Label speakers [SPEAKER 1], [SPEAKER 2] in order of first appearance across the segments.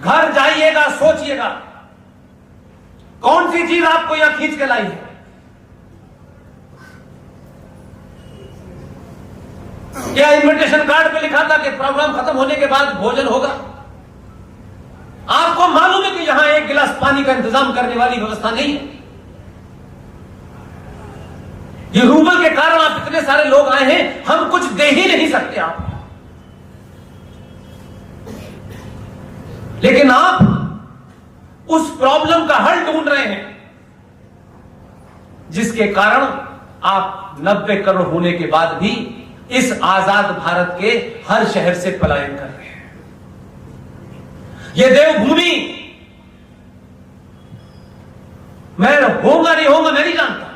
[SPEAKER 1] घर जाइएगा, सोचिएगा कौन सी चीज आपको यहां खींच के लाई है। क्या इनविटेशन कार्ड पे लिखा था कि प्रोग्राम खत्म होने के बाद भोजन होगा? आपको मालूम है कि यहां एक गिलास पानी का इंतजाम करने वाली व्यवस्था नहीं है। ये रूबल के कारण आप इतने सारे लोग आए हैं, हम कुछ दे ही नहीं सकते आपको। लेकिन आप उस प्रॉब्लम का हल ढूंढ रहे हैं जिसके कारण आप 90 करोड़ होने के बाद भी इस आजाद भारत के हर शहर से पलायन कर रहे हैं। यह देवभूमि मैं होगा नहीं होगा मैं नहीं जानता,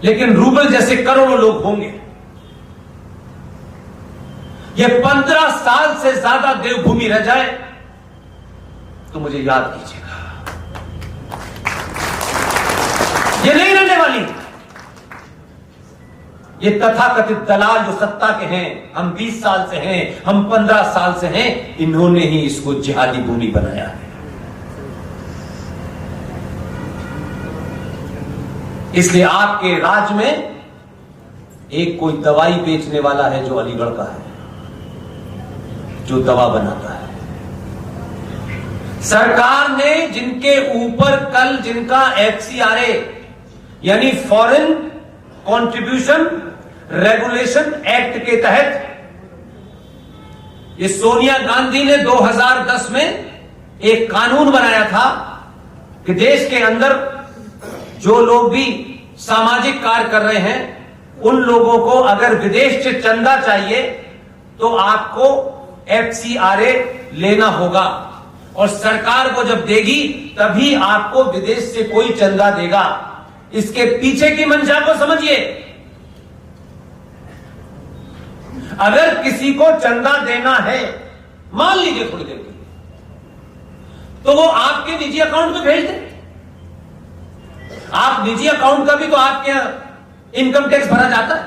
[SPEAKER 1] लेकिन रूबल जैसे करोड़ों लोग होंगे। ये 15 साल से ज्यादा देवभूमि रह जाए तो मुझे याद कीजिएगा, ये नहीं रहने वाली। ये तथाकथित दलाल जो सत्ता के हैं, हम 20 साल से हैं, हम 15 साल से हैं, इन्होंने ही इसको जिहादी भूमि बनाया है। इसलिए आपके राज्य में एक कोई दवाई बेचने वाला है जो अलीगढ़ का है, जो दवा बनाता है। सरकार ने जिनके ऊपर कल जिनका FCRA यानी फॉरेन कंट्रीब्यूशन रेगुलेशन एक्ट के तहत, ये सोनिया गांधी ने 2010 में एक कानून बनाया था कि देश के अंदर जो लोग भी सामाजिक कार्य कर रहे हैं उन लोगों को अगर विदेश से चंदा चाहिए तो आपको FCRA लेना होगा, और सरकार को जब देगी तभी आपको विदेश से कोई चंदा देगा। इसके पीछे की मंशा को समझिए। अगर किसी को चंदा देना है, मान लीजिए थोड़ी देर के लिए, तो वो आपके निजी अकाउंट में भेज दे। आप निजी अकाउंट का भी तो आपके यहां इनकम टैक्स भरा जाता है,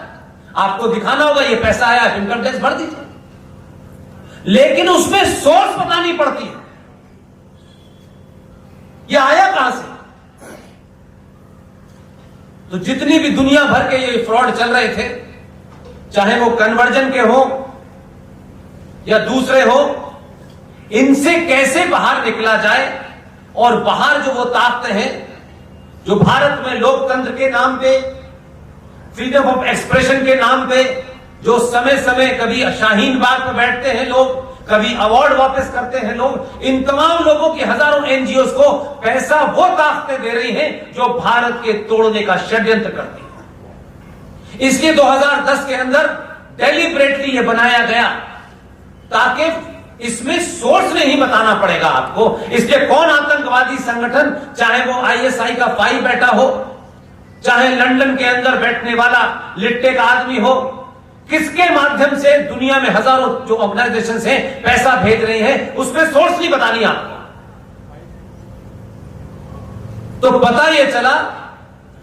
[SPEAKER 1] आपको दिखाना होगा ये पैसा आया, इनकम टैक्स भर दीजिए। लेकिन उसमें सोर्स बतानी पड़ती है, ये आया कहां से। तो जितनी भी दुनिया भर के ये फ्रॉड चल रहे थे, चाहे वो कन्वर्जन के हो या दूसरे हो, इनसे कैसे बाहर निकला जाए। और बाहर जो वो ताकतें हैं जो भारत में लोकतंत्र के नाम पे, फ्रीडम ऑफ एक्सप्रेशन के नाम पे, जो समय समय कभी शाहीन बाग पर बैठते हैं लोग, कभी अवार्ड वापस करते हैं लोग, इन तमाम लोगों की हजारों एनजीओ को पैसा वो ताकतें दे रही हैं जो भारत के तोड़ने का षड्यंत्र करती हैं। इसलिए 2010 के अंदर डेलिब्रेटली ये बनाया गया ताकि इसमें सोर्स नहीं बताना पड़ेगा आपको। इसलिए कौन आतंकवादी संगठन, चाहे वो ISI का फाई बैठा हो, चाहे लंदन के अंदर बैठने वाला लिट्टे का आदमी हो, किसके माध्यम से दुनिया में हजारों जो ऑर्गेनाइजेशन हैं पैसा भेज रही हैं, उसमें सोर्स नहीं बतानी आपको। तो पता यह चला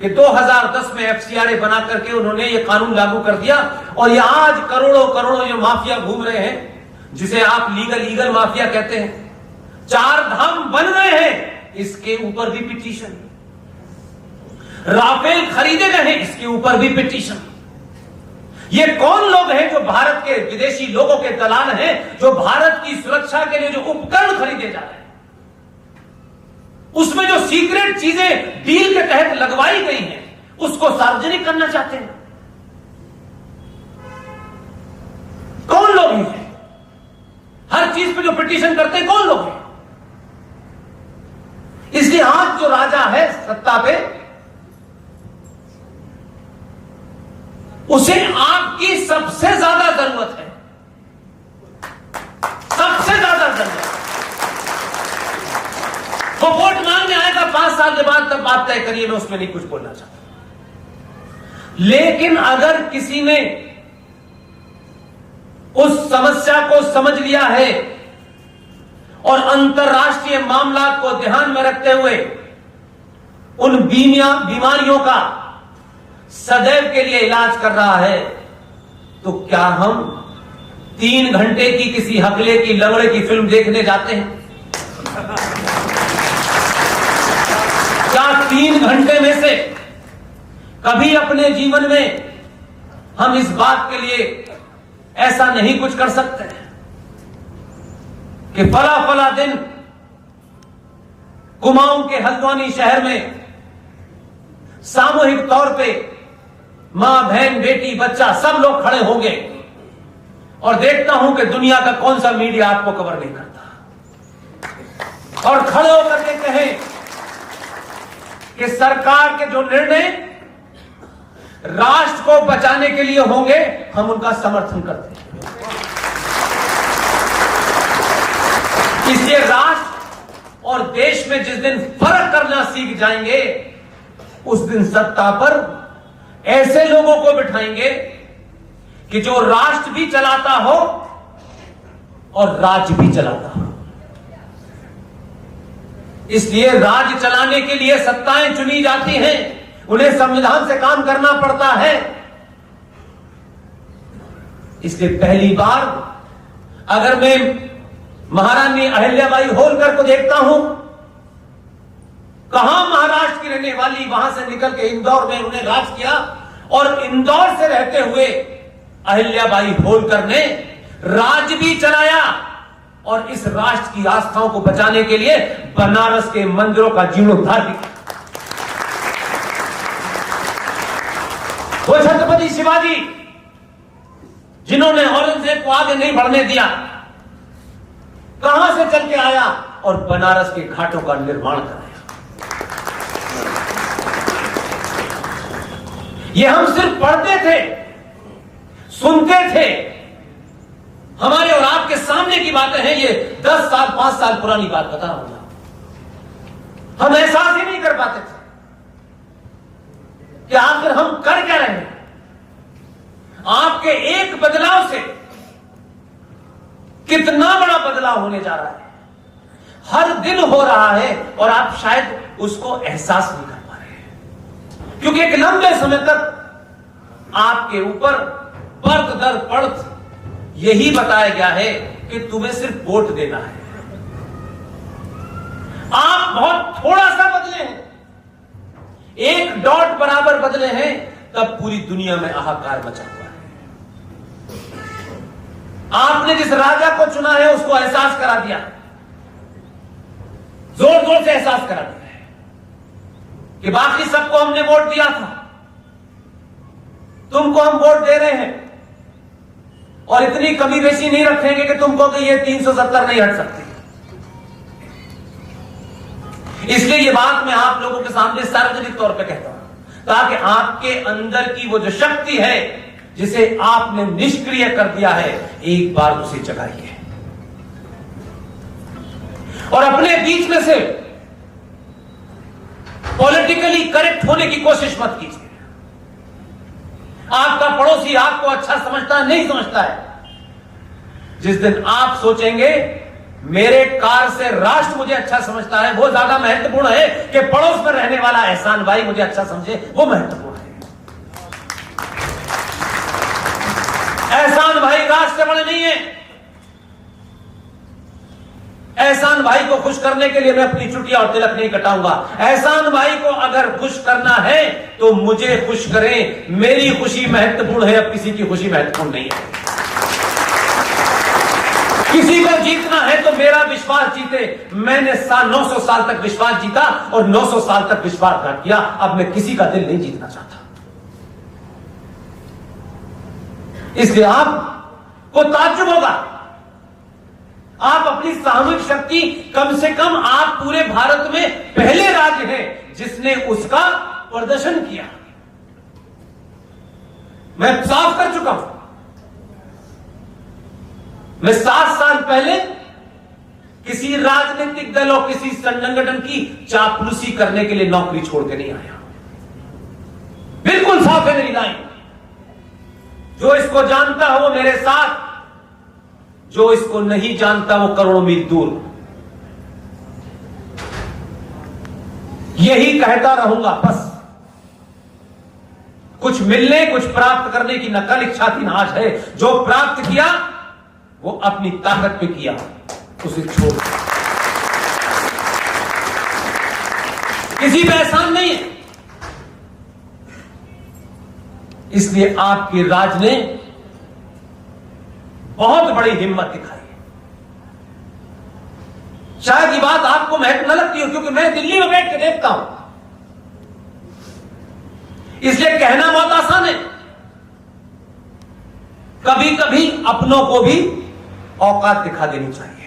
[SPEAKER 1] कि 2010 में FCRA बना करके उन्होंने ये कानून लागू कर दिया, और ये आज करोड़ों करोड़ों जो माफिया घूम रहे हैं, जिसे आप लीगल माफिया कहते हैं, 4 धाम बन रहे हैं, इसके ऊपर भी पिटीशन। राफेल खरीदे गए हैं, इसके ऊपर भी पिटीशन। ये कौन लोग हैं जो भारत के विदेशी लोगों के दलाल हैं, जो भारत की सुरक्षा के लिए जो उपकरण खरीदे जा रहे हैं, उसमें जो सीक्रेट चीजें डील के तहत लगवाई गई हैं, उसको सार्वजनिक करना चाहते हैं। कौन लोग हैं? हर चीज पे जो पिटीशन करते हैं कौन लोग हैं? इसलिए आज जो राजा है सत्ता पे, उसे आपकी सबसे ज्यादा जरूरत है, सबसे ज्यादा जरूरत। वो वोट मांगने आएगा 5 साल के बाद, तब बात तय करिए, मैं उसमें नहीं कुछ बोलना चाहता। लेकिन अगर किसी ने उस समस्या को समझ लिया है और अंतर्राष्ट्रीय मामला को ध्यान में रखते हुए उन बीमारियों का सदैव के लिए इलाज कर रहा है, तो क्या हम 3 घंटे की किसी हकले की लंगड़े की फिल्म देखने जाते हैं? क्या 3 घंटे में से कभी अपने जीवन में हम इस बात के लिए ऐसा नहीं कुछ कर सकते कि फला फला दिन कुमाऊं के हल्द्वानी शहर में सामूहिक तौर पे मां, बहन, बेटी, बच्चा सब लोग खड़े होंगे और देखता हूं कि दुनिया का कौन सा मीडिया आपको कवर नहीं करता, और खड़े होकर के कहें कि सरकार के जो निर्णय राष्ट्र को बचाने के लिए होंगे हम उनका समर्थन करते हैं। इसलिए राष्ट्र और देश में जिस दिन फर्क करना सीख जाएंगे उस दिन सत्ता पर ऐसे लोगों को बिठाएंगे कि जो राष्ट्र भी चलाता हो और राज्य भी चलाता हो। इसलिए राज्य चलाने के लिए सत्ताएं चुनी जाती हैं, उन्हें संविधान से काम करना पड़ता है। इसलिए पहली बार अगर मैं महारानी अहिल्याबाई होलकर को देखता हूं, कहां महाराष्ट्र की रहने वाली, वहां से निकल के इंदौर में उन्हें राज किया, और इंदौर से रहते हुए अहिल्याबाई होलकर ने राज्य भी चलाया और इस राष्ट्र की आस्थाओं को बचाने के लिए बनारस के मंदिरों का जीर्णोद्धार भी किया। वो छत्रपति शिवाजी जिन्होंने औरंगजेब को आगे नहीं बढ़ने दिया, कहां से चल के आया और बनारस के घाटों का निर्माण कराया। ये हम सिर्फ पढ़ते थे, सुनते थे, हमारे और आपके सामने की बातें हैं। ये 10 साल 5 साल पुरानी बात बता रहा हूं, हम एहसास ही नहीं कर पाते थे कि आखिर हम कर क्या रहे हैं। आपके एक बदलाव से कितना बड़ा बदलाव होने जा रहा है, हर दिन हो रहा है और आप शायद उसको एहसास नहीं कर पा रहे हैं, क्योंकि एक लंबे समय तक आपके ऊपर परत दर परत यही बताया गया है कि तुम्हें सिर्फ वोट देना है। आप बहुत थोड़ा सा बदले हैं, 1 डॉट बराबर बदले हैं, तब पूरी दुनिया में हाहाकार मचा हुआ है। आपने जिस राजा को चुना है उसको एहसास करा दिया, जोर जोर से एहसास करा दिया है कि बाकी सबको हमने वोट दिया था, तुमको हम वोट दे रहे हैं और इतनी कमी बेशी नहीं रखेंगे कि तुमको कि ये 370 नहीं हट सकती। इसलिए ये बात मैं आप लोगों के सामने सार्वजनिक तौर पे कहता हूं, ताकि आपके अंदर की वो जो शक्ति है जिसे आपने निष्क्रिय कर दिया है, एक बार उसे जगाइए और अपने बीच में से पॉलिटिकली करेक्ट होने की कोशिश मत कीजिए। आपका पड़ोसी आपको अच्छा समझता है, नहीं समझता है, जिस दिन आप सोचेंगे मेरे कार से राष्ट्र मुझे अच्छा समझता है, वो ज्यादा महत्वपूर्ण है कि पड़ोस में रहने वाला एहसान भाई मुझे अच्छा समझे, वो महत्वपूर्ण है। एहसान भाई राष्ट्र से बड़े नहीं है। एहसान भाई को खुश करने के लिए मैं अपनी चुटिया और तिलक नहीं कटाऊंगा। एहसान भाई को अगर खुश करना है तो मुझे खुश करें, मेरी खुशी महत्वपूर्ण है, अब किसी की खुशी महत्वपूर्ण नहीं है। किसी को जीतना है तो मेरा विश्वास जीते। मैंने 900 साल तक विश्वास जीता और 900 साल तक विश्वासघात किया, अब मैं किसी का दिल नहीं जीतना चाहता। इसलिए आपको ताज्जुब होगा, आप अपनी सामूहिक शक्ति, कम से कम आप पूरे भारत में पहले राज्य हैं जिसने उसका प्रदर्शन किया। मैं साफ कर चुका हूं, मैं 7 साल पहले किसी राजनीतिक दल और किसी संगठन की चापलूसी करने के लिए नौकरी छोड़ के नहीं आया। बिल्कुल साफ है मेरी लाइन। जो इसको जानता है वो मेरे साथ, जो इसको नहीं जानता वो करोड़ों मील दूर। यही कहता रहूंगा बस। कुछ मिलने, कुछ प्राप्त करने की न कल इच्छा थी न आज है। जो प्राप्त किया वो अपनी ताकत पे किया, उसे छोड़ किसी पे एहसान नहीं है। इसलिए आपके राज ने बहुत बड़ी हिम्मत दिखाई है। शायद ये बात आपको महत्व न लगती हो, क्योंकि मैं दिल्ली में बैठ के देखता हूं, इसलिए कहना बहुत आसान है। कभी कभी अपनों को भी औकात दिखा देनी चाहिए।